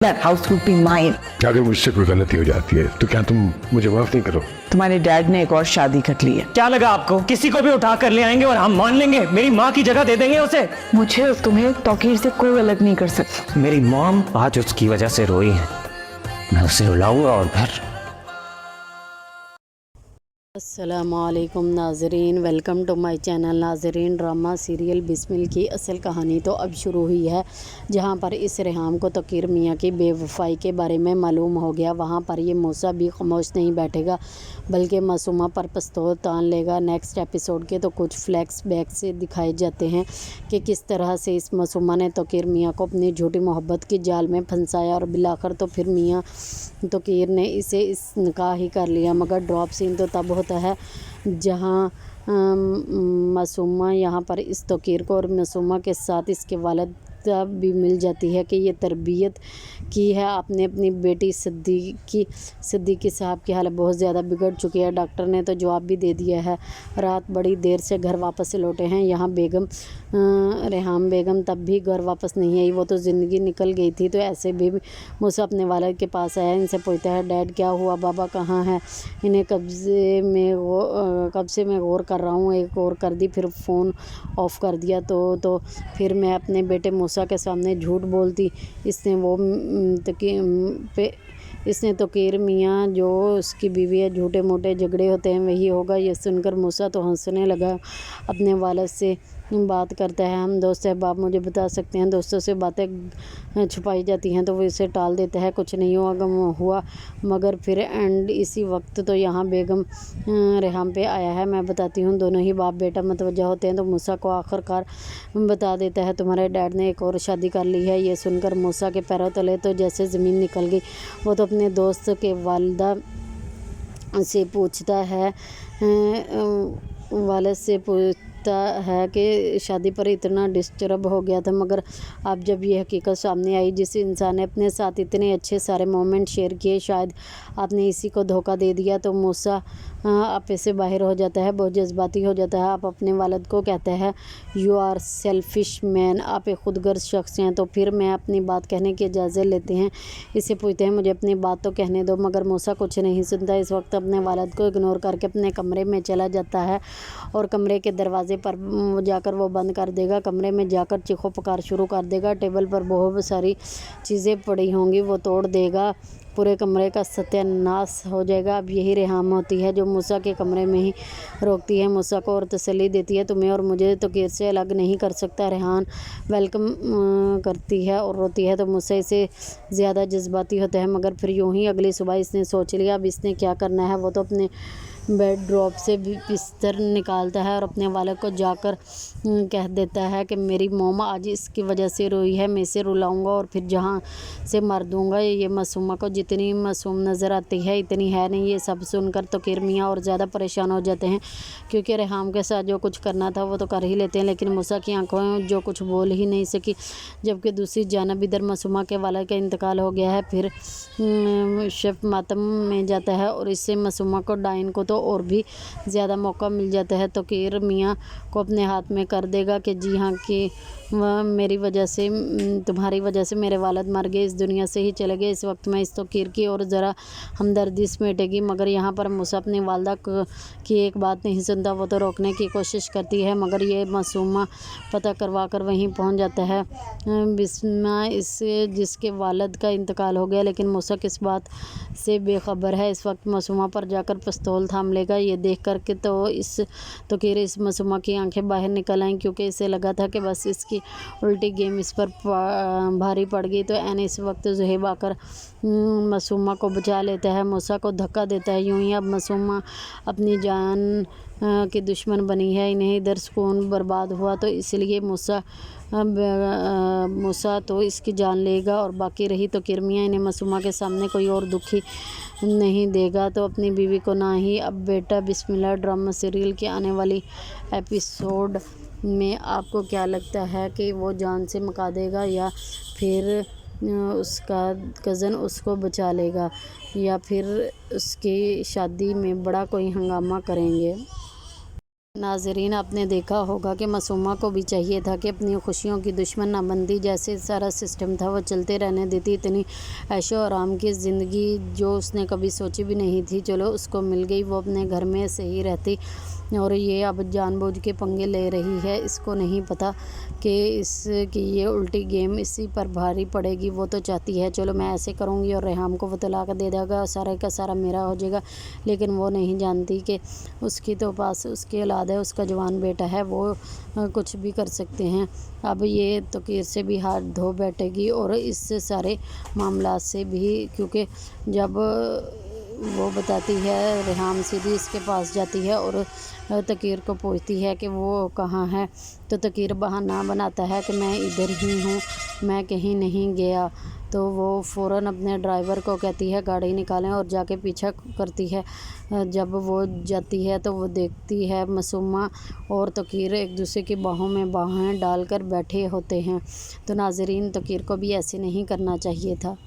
That house would be mine. अगर मुझसे कोई गलती हो जाती है तो क्या तुम मुझे माफ नहीं करो? तुम्हारे डैड ने एक और शादी कर ली है। क्या लगा आपको किसी को भी उठा कर ले आएंगे और हम मान लेंगे? मेरी माँ की जगह दे देंगे उसे। मुझे और तुम्हें तौकीर से कोई अलग नहीं कर सकता। मेरी मॉम आज उसकी वजह से रोई है, मैं उसे रुलाऊंगा और फिर अस्सलामुअलैकुम नाज़रीन, वेलकम टू माय चैनल। नाज़रीन, ड्रामा सीरियल बिस्मिल की असल कहानी तो अब शुरू हुई है। जहां पर इस रेहाम को तौकीर मियाँ की बेवफाई के बारे में मालूम हो गया, वहां पर ये मूसा भी खामोश नहीं बैठेगा बल्कि मासूमा पर पिस्तौल तान लेगा। नेक्स्ट एपिसोड के तो कुछ फ्लैक्स बैक से दिखाए जाते हैं कि किस तरह से इस मासूमा ने तौकीर मियाँ को अपनी झूठी मोहब्बत की जाल में फंसाया और बिलाकर तो फिर मियाँ तौकीर ने इसे इस निकाह ही कर लिया। मगर ड्रॉप सीन तो तब होता है जहाँ मासूमा यहाँ पर इस तौकीर को और मासूमा के साथ इसके वालिद भी मिल जाती है कि ये तरबियत की है आपने अपनी बेटी सिद्दीकी साहब की हालत बहुत ज़्यादा बिगड़ चुकी है। डॉक्टर ने तो जवाब भी दे दिया है। रात बड़ी देर से घर वापस लौटे हैं। यहाँ रेहाम बेगम तब भी घर वापस नहीं आई, वो तो ज़िंदगी निकल गई थी। तो ऐसे भी मूसा अपने वालिद के पास आया, इनसे पूछता है डैड क्या हुआ, बाबा कहाँ है? इन्हें कब से मैं गौर कर रहा हूँ, एक और कर दी फिर फ़ोन ऑफ़ कर दिया तो फिर मैं अपने बेटे मूसा के सामने झूठ बोलती। इसने तौकीर मियाँ जो उसकी बीवी है, झूठे मोटे झगड़े होते हैं वही होगा। ये सुनकर मूसा तो हंसने लगा, अपने वालिद से बात करता है। हम दोस्त हैं, आप मुझे बता सकते हैं? दोस्तों से बातें छुपाई जाती हैं तो वो इसे टाल देता है, कुछ नहीं हुआ मगर फिर एंड इसी वक्त तो यहाँ बेगम रेहाम पे आया है। मैं बताती हूँ, दोनों ही बाप बेटा मतवज्जा होते हैं। तो मूसा को आखिरकार बता देता है तुम्हारे डैड ने एक और शादी कर ली है। ये सुनकर मूसा के पैरों तले तो जैसे ज़मीन निकल गई। वो तो अपने दोस्त के वालिदा से पूछता है कि शादी पर इतना डिस्टर्ब हो गया था, मगर अब जब ये हकीकत सामने आई, जिस इंसान ने अपने साथ इतने अच्छे सारे मोमेंट शेयर किए, शायद आपने इसी को धोखा दे दिया। तो मूसा आपे से बाहर हो जाता है, बहुत जज्बाती हो जाता है। आप अपने वालिद को कहते हैं यू आर सेल्फिश मैन, आप एक खुदगर्ज शख्स हैं। तो फिर मैं अपनी बात कहने की इजाज़त लेते हैं। इससे पूछते हैं मुझे अपनी बात तो कहने दो, मगर मूसा कुछ नहीं सुनता। इस वक्त अपने वालिद को इग्नोर करके अपने कमरे में चला जाता है और कमरे के दरवाजे पर जाकर वो बंद कर देगा। कमरे में जाकर चीखो पुकार शुरू कर देगा। टेबल पर बहुत सारी चीज़ें पड़ी होंगी, वो तोड़ देगा, पूरे कमरे का सत्यानाश हो जाएगा। अब यही रेहाम होती है जो मूसा के कमरे में ही रोकती है मूसा को और तसल्ली देती है तुम्हें और मुझे तौकीर से अलग नहीं कर सकता। रेहान वेलकम करती है और रोती है तो मूसा इसे ज़्यादा जज्बाती होता है। मगर फिर यूं ही अगली सुबह इसने सोच लिया अब इसने क्या करना है। वो तो अपने बेड ड्रॉप से भी बिस्तर निकालता है और अपने वालिद को जाकर कह देता है कि मेरी मोम आज इसकी वजह से रोई है, मैं इसे रुलाऊंगा और फिर जहाँ से मार दूंगा। ये मासूमा को जितनी मासूम नज़र आती है इतनी है नहीं। ये सब सुनकर तौकीर मियाँ और ज़्यादा परेशान हो जाते हैं, क्योंकि रेहाम के साथ जो कुछ करना था वो तो कर ही लेते हैं, लेकिन मूसा की आंखों जो कुछ बोल ही नहीं सकी। जबकि दूसरी जानब इधर मासूमा के वालिद का इंतकाल हो गया है। फिर शेफ मातम में जाता है और इससे मासूमा को डाइन को तो और भी ज़्यादा मौका मिल जाता है। तौकीर मियाँ को अपने हाथ में कर देगा कि जी हाँ कि मेरी वजह से तुम्हारी वजह से मेरे वालिद मर गए, इस दुनिया से ही चले गए। इस वक्त मैं इस तौकीर की और ज़रा हमदर्दी समेटेगी, मगर यहाँ पर मूसा अपनी वालदा की एक बात नहीं सुनता। वो तो रोकने की कोशिश करती है मगर ये मासूमा पता करवा कर वहीं पहुँच जाता है। बिस्मा इससे जिसके वालिद का इंतकाल हो गया, लेकिन मूसा किस बात से बेखबर है। इस वक्त मासूमा पर जाकर पिस्तौल थाम लेगा। ये देख कर के तो इस तौकीर इस मासूमा की आंखें बाहर निकल आईं, क्योंकि इसे लगा था कि बस इसकी उल्टी गेम इस पर भारी पड़ गई। तो एन इस वक्त ज़ुहैब आकर मासूमा को बचा लेता है, मूसा को धक्का देता है। यूं ही अब मासूमा अपनी जान की दुश्मन बनी है। इन्हें इधर सुकून बर्बाद हुआ तो इसलिए मूसा तो इसकी जान लेगा और बाकी रही तो किरमिया इन्हें मासूमा के सामने कोई और दुखी नहीं देगा तो अपनी बीवी को ना ही। अब बेटा बिस्मिल्लाह ड्रामा सीरियल के आने वाली एपिसोड में आपको क्या लगता है कि वो जान से मुका देगा या फिर उसका कज़न उसको बचा लेगा या फिर उसकी शादी में बड़ा कोई हंगामा करेंगे? नाजरीन, आपने देखा होगा कि मासूमा को भी चाहिए था कि अपनी खुशियों की दुश्मन ना बनती। जैसे सारा सिस्टम था वो चलते रहने देती। इतनी ऐशो आराम की ज़िंदगी जो उसने कभी सोची भी नहीं थी, चलो उसको मिल गई। वो अपने घर में सही रहती और ये अब जानबूझ के पंगे ले रही है। इसको नहीं पता कि ये उल्टी गेम इसी पर भारी पड़ेगी। वो तो चाहती है चलो मैं ऐसे करूँगी और रेहाम को वो तलाक दे देगा, सारा का सारा मेरा हो जाएगा। लेकिन वो नहीं जानती कि उसकी तो पास उसकी औलाद है, उसका जवान बेटा है, वो कुछ भी कर सकते हैं। अब ये तकीर से भी हाथ धो बैठेगी और इससे सारे मामला से भी, क्योंकि जब वो बताती है, रेहाम सीधी इसके पास जाती है और तकीर को पूछती है कि वो कहाँ है, तो तकीर बहाना बनाता है कि मैं इधर ही हूँ, मैं कहीं नहीं गया। तो वो फ़ौरन अपने ड्राइवर को कहती है गाड़ी निकालें और जाके पीछा करती है। जब वो जाती है तो वो देखती है मासूमा और तकीर एक दूसरे की बाहों में बाहें डालकर बैठे होते हैं। तो नाज़रीन, तकीर को भी ऐसे नहीं करना चाहिए था।